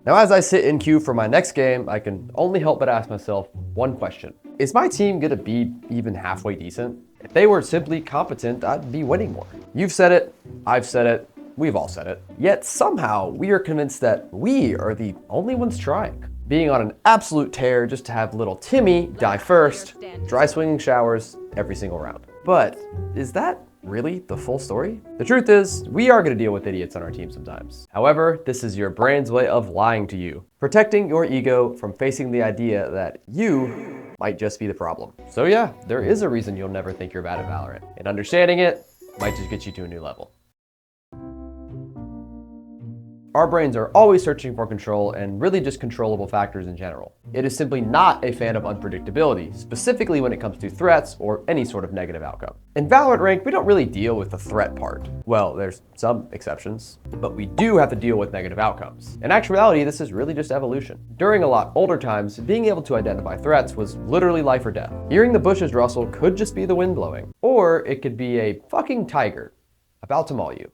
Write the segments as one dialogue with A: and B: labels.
A: Now, as I sit in queue for my next game, I can only help but ask myself one question. Is my team gonna be even halfway decent? If they were simply competent, I'd be winning more. You've said it, I've said it, we've all said it. Yet somehow we are convinced that we are the only ones trying. Being on an absolute tear just to have little Timmy die first, dry swinging showers every single round. But is that really the full story? The truth is, we are gonna deal with idiots on our team sometimes. However, this is your brain's way of lying to you, protecting your ego from facing the idea that you might just be the problem. So yeah, there is a reason you'll never think you're bad at Valorant, and understanding it might just get you to a new level. Our brains are always searching for control and really just controllable factors in general. It is simply not a fan of unpredictability, specifically when it comes to threats or any sort of negative outcome. In Valorant Rank, we don't really deal with the threat part. Well, there's some exceptions, but we do have to deal with negative outcomes. In actuality, this is really just evolution. During a lot older times, being able to identify threats was literally life or death. Hearing the bushes rustle could just be the wind blowing, or it could be a fucking tiger about to maul you.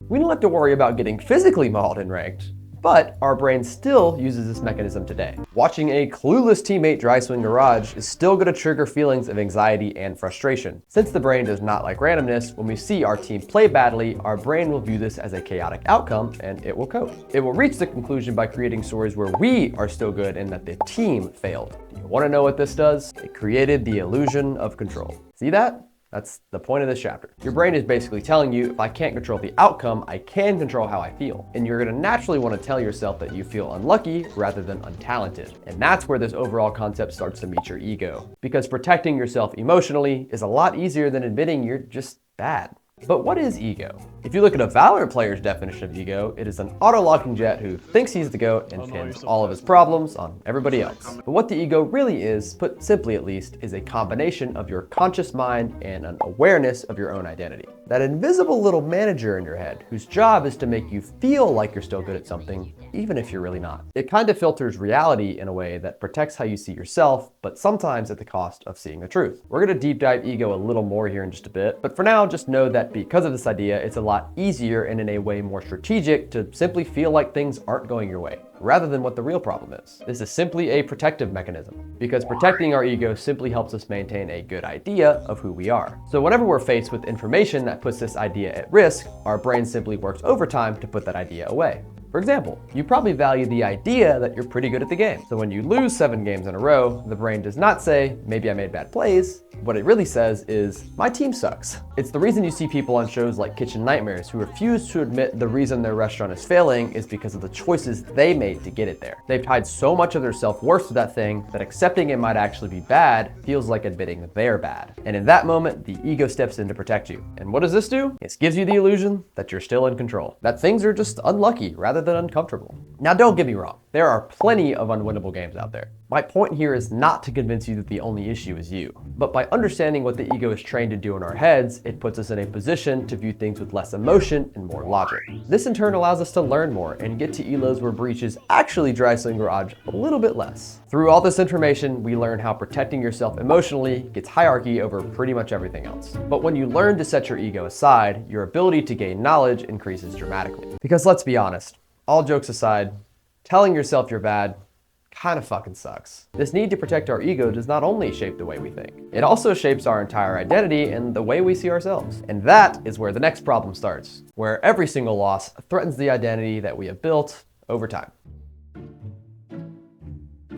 A: We don't have to worry about getting physically mauled in ranked, but our brain still uses this mechanism today. Watching a clueless teammate dry swing garage is still going to trigger feelings of anxiety and frustration. Since the brain does not like randomness, when we see our team play badly, our brain will view this as a chaotic outcome and it will cope. It will reach the conclusion by creating stories where we are still good and that the team failed. Do you want to know what this does? It created the illusion of control. See that? That's the point of this chapter. Your brain is basically telling you, if I can't control the outcome, I can control how I feel. And you're gonna naturally wanna tell yourself that you feel unlucky rather than untalented. And that's where this overall concept starts to meet your ego. Because protecting yourself emotionally is a lot easier than admitting you're just bad. But what is ego? If you look at a Valorant player's definition of ego, it is an auto-locking jet who thinks he's the GOAT and pins all of his problems on everybody else. But what the ego really is, put simply at least, is a combination of your conscious mind and an awareness of your own identity. That invisible little manager in your head whose job is to make you feel like you're still good at something, even if you're really not. It kind of filters reality in a way that protects how you see yourself, but sometimes at the cost of seeing the truth. We're gonna deep dive ego a little more here in just a bit, but for now, just know that because of this idea, it's a lot easier and in a way more strategic to simply feel like things aren't going your way, rather than what the real problem is. This is simply a protective mechanism, because protecting our ego simply helps us maintain a good idea of who we are. So whenever we're faced with information that puts this idea at risk, our brain simply works overtime to put that idea away. For example, you probably value the idea that you're pretty good at the game. So when you lose 7 games in a row, the brain does not say, maybe I made bad plays. What it really says is, my team sucks. It's the reason you see people on shows like Kitchen Nightmares who refuse to admit the reason their restaurant is failing is because of the choices they made to get it there. They've tied so much of their self-worth to that thing that accepting it might actually be bad feels like admitting they're bad. And in that moment, the ego steps in to protect you. And what does this do? It gives you the illusion that you're still in control, that things are just unlucky rather than uncomfortable. Now, don't get me wrong. There are plenty of unwinnable games out there. My point here is not to convince you that the only issue is you, but by understanding what the ego is trained to do in our heads, it puts us in a position to view things with less emotion and more logic. This in turn allows us to learn more and get to elos where breaches actually dry swing garage a little bit less. Through all this information, we learn how protecting yourself emotionally gets hierarchy over pretty much everything else. But when you learn to set your ego aside, your ability to gain knowledge increases dramatically. Because let's be honest, all jokes aside, telling yourself you're bad kind of fucking sucks. This need to protect our ego does not only shape the way we think, it also shapes our entire identity and the way we see ourselves. And that is where the next problem starts, where every single loss threatens the identity that we have built over time.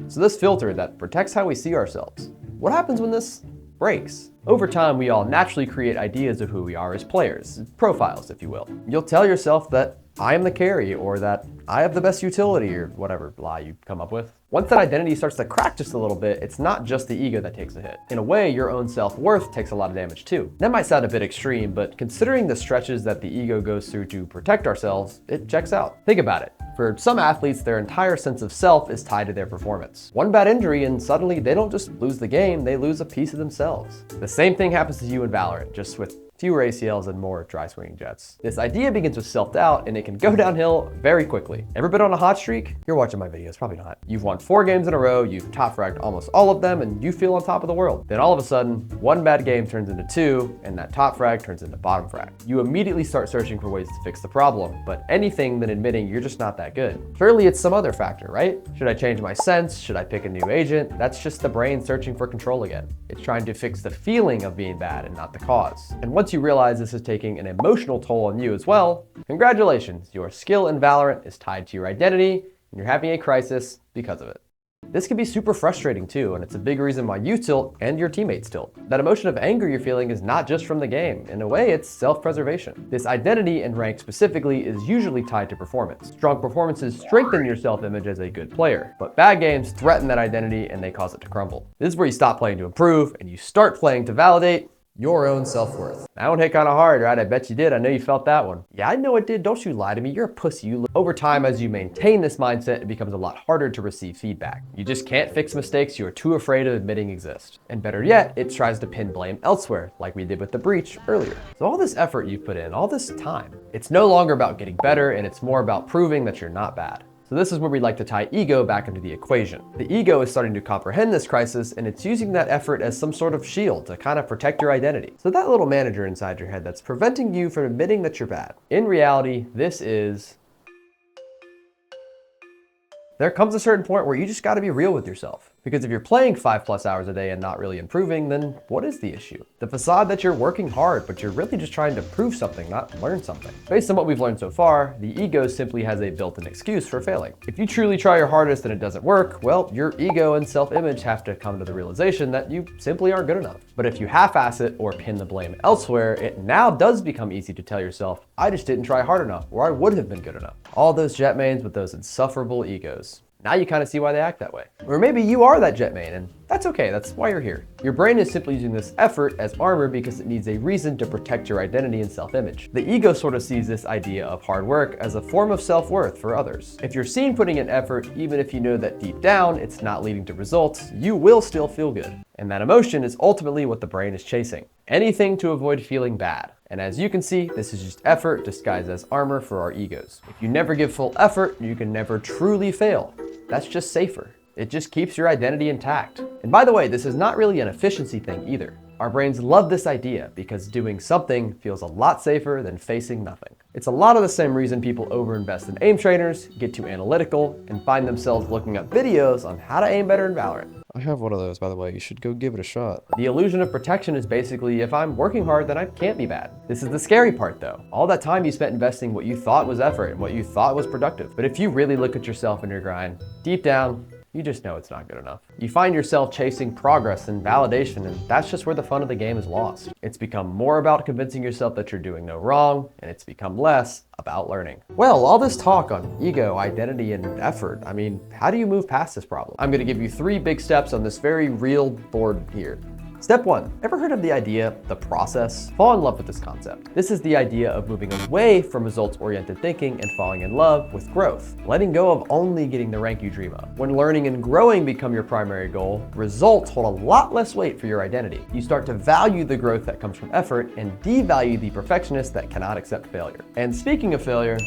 A: So this filter that protects how we see ourselves, what happens when this breaks? Over time, we all naturally create ideas of who we are as players, profiles, if you will. You'll tell yourself that I am the carry, or that I have the best utility, or whatever lie you come up with. Once that identity starts to crack just a little bit, it's not just the ego that takes a hit. In a way, your own self-worth takes a lot of damage too. That might sound a bit extreme, but considering the stretches that the ego goes through to protect ourselves, it checks out. Think about it. For some athletes, their entire sense of self is tied to their performance. One bad injury and suddenly they don't just lose the game, they lose a piece of themselves. The same thing happens to you in Valorant, just with fewer ACLs and more dry swinging jets. This idea begins with self-doubt, and it can go downhill very quickly. Ever been on a hot streak? You're watching my videos, probably not. You've won 4 games in a row, you've top fragged almost all of them, and you feel on top of the world. Then all of a sudden, 1 bad game turns into 2, and that top frag turns into bottom frag. You immediately start searching for ways to fix the problem, but anything than admitting you're just not that good. Surely it's some other factor, right? Should I change my sense? Should I pick a new agent? That's just the brain searching for control again. It's trying to fix the feeling of being bad and not the cause. And once you realize this is taking an emotional toll on you as well, congratulations, your skill in Valorant is tied to your identity, and you're having a crisis because of it. This can be super frustrating too, and it's a big reason why you tilt and your teammates tilt. That emotion of anger you're feeling is not just from the game. In a way, it's self-preservation. This identity and rank specifically is usually tied to performance. Strong performances strengthen your self-image as a good player, but bad games threaten that identity and they cause it to crumble. This is where you stop playing to improve and you start playing to validate your own self-worth. That one hit kind of hard, right? I bet you did. I know you felt that one. Yeah, I know it did. Don't you lie to me. You're a pussy. Over time, as you maintain this mindset, it becomes a lot harder to receive feedback. You just can't fix mistakes you are too afraid of admitting exist. And better yet, it tries to pin blame elsewhere, like we did with the breach earlier. So all this effort you've put in, all this time, it's no longer about getting better, and it's more about proving that you're not bad. So this is where we like to tie ego back into the equation. The ego is starting to comprehend this crisis, and it's using that effort as some sort of shield to kind of protect your identity. So that little manager inside your head that's preventing you from admitting that you're bad. In reality, this is... There comes a certain point where you just gotta be real with yourself. Because if you're playing 5+ hours a day and not really improving, then what is the issue? The facade that you're working hard, but you're really just trying to prove something, not learn something. Based on what we've learned so far, the ego simply has a built-in excuse for failing. If you truly try your hardest and it doesn't work, well, your ego and self-image have to come to the realization that you simply aren't good enough. But if you half-ass it or pin the blame elsewhere, it now does become easy to tell yourself, I just didn't try hard enough, or I would have been good enough. All those jet mains with those insufferable egos. Now you kind of see why they act that way. Or maybe you are that jet main, and that's okay, that's why you're here. Your brain is simply using this effort as armor because it needs a reason to protect your identity and self-image. The ego sort of sees this idea of hard work as a form of self-worth for others. If you're seen putting in effort, even if you know that deep down it's not leading to results, you will still feel good. And that emotion is ultimately what the brain is chasing. Anything to avoid feeling bad. And as you can see, this is just effort disguised as armor for our egos. If you never give full effort, you can never truly fail. That's just safer. It just keeps your identity intact. And by the way, this is not really an efficiency thing either. Our brains love this idea because doing something feels a lot safer than facing nothing. It's a lot of the same reason people overinvest in aim trainers, get too analytical, and find themselves looking up videos on how to aim better in Valorant.
B: I have one of those, by the way. You should go give it a shot.
A: The illusion of protection is basically, if I'm working hard, then I can't be bad. This is the scary part though. All that time you spent investing what you thought was effort and what you thought was productive. But if you really look at yourself and your grind, deep down, you just know it's not good enough. You find yourself chasing progress and validation, and that's just where the fun of the game is lost. It's become more about convincing yourself that you're doing no wrong, and it's become less about learning. Well, all this talk on ego, identity, and effort, I mean, how do you move past this problem? I'm gonna give you 3 big steps on this very real board here. Step 1, ever heard of the idea, the process? Fall in love with this concept. This is the idea of moving away from results-oriented thinking and falling in love with growth. Letting go of only getting the rank you dream of. When learning and growing become your primary goal, results hold a lot less weight for your identity. You start to value the growth that comes from effort and devalue the perfectionist that cannot accept failure. And speaking of failure,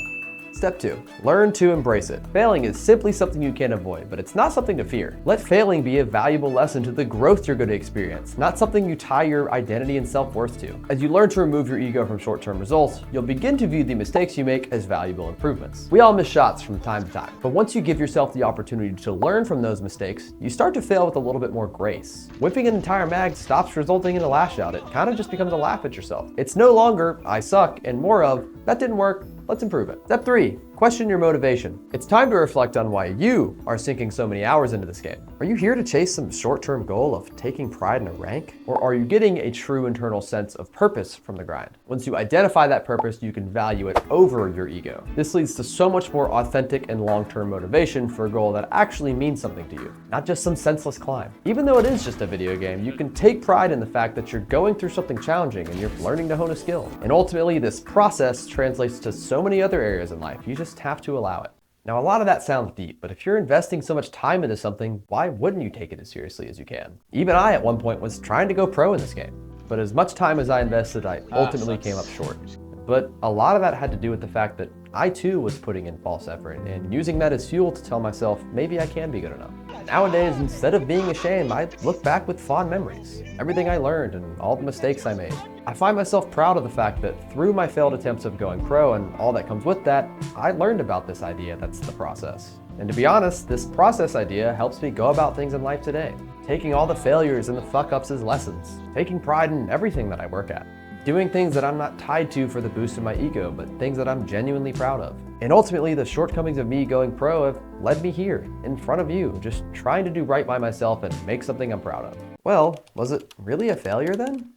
A: Step 2, learn to embrace it. Failing is simply something you can't avoid, but it's not something to fear. Let failing be a valuable lesson to the growth you're going to experience, not something you tie your identity and self-worth to. As you learn to remove your ego from short-term results, you'll begin to view the mistakes you make as valuable improvements. We all miss shots from time to time, but once you give yourself the opportunity to learn from those mistakes, you start to fail with a little bit more grace. Whipping an entire mag stops resulting in a lash out. It kind of just becomes a laugh at yourself. It's no longer, I suck, and more of, that didn't work, let's improve it. Step 3, question your motivation. It's time to reflect on why you are sinking so many hours into this game. Are you here to chase some short-term goal of taking pride in a rank? Or are you getting a true internal sense of purpose from the grind? Once you identify that purpose, you can value it over your ego. This leads to so much more authentic and long-term motivation for a goal that actually means something to you, not just some senseless climb. Even though it is just a video game, you can take pride in the fact that you're going through something challenging and you're learning to hone a skill. And ultimately, this process translates to so many other areas in life. You just have to allow it. Now, a lot of that sounds deep, but if you're investing so much time into something, why wouldn't you take it as seriously as you can? Even I, at one point, was trying to go pro in this game. But as much time as I invested, I ultimately came up short. But a lot of that had to do with the fact that I too was putting in false effort and using that as fuel to tell myself maybe I can be good enough. Nowadays, instead of being ashamed, I look back with fond memories. Everything I learned and all the mistakes I made. I find myself proud of the fact that through my failed attempts of going pro and all that comes with that, I learned about this idea that's the process. And to be honest, this process idea helps me go about things in life today. Taking all the failures and the fuck-ups as lessons. Taking pride in everything that I work at. Doing things that I'm not tied to for the boost of my ego, but things that I'm genuinely proud of. And ultimately, the shortcomings of me going pro have led me here, in front of you, just trying to do right by myself and make something I'm proud of. Well, was it really a failure then?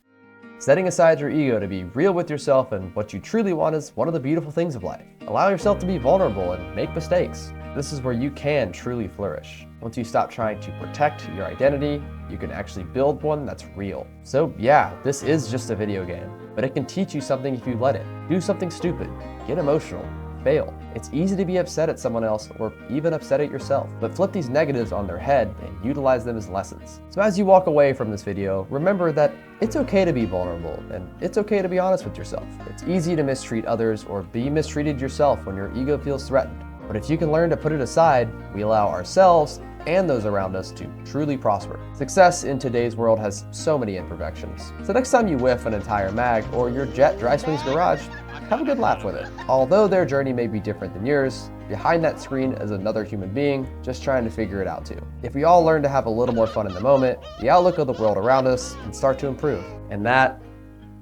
A: Setting aside your ego to be real with yourself and what you truly want is one of the beautiful things of life. Allow yourself to be vulnerable and make mistakes. This is where you can truly flourish. Once you stop trying to protect your identity, you can actually build one that's real. So yeah, this is just a video game, but it can teach you something if you let it. Do something stupid, get emotional, fail. It's easy to be upset at someone else or even upset at yourself, but flip these negatives on their head and utilize them as lessons. So as you walk away from this video, remember that it's okay to be vulnerable and it's okay to be honest with yourself. It's easy to mistreat others or be mistreated yourself when your ego feels threatened. But if you can learn to put it aside, we allow ourselves and those around us to truly prosper. Success in today's world has so many imperfections. So next time you whiff an entire mag or your jet dry swings garage, have a good laugh with it. Although their journey may be different than yours, behind that screen is another human being just trying to figure it out too. If we all learn to have a little more fun in the moment, the outlook of the world around us can start to improve. And that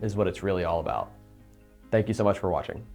A: is what it's really all about. Thank you so much for watching.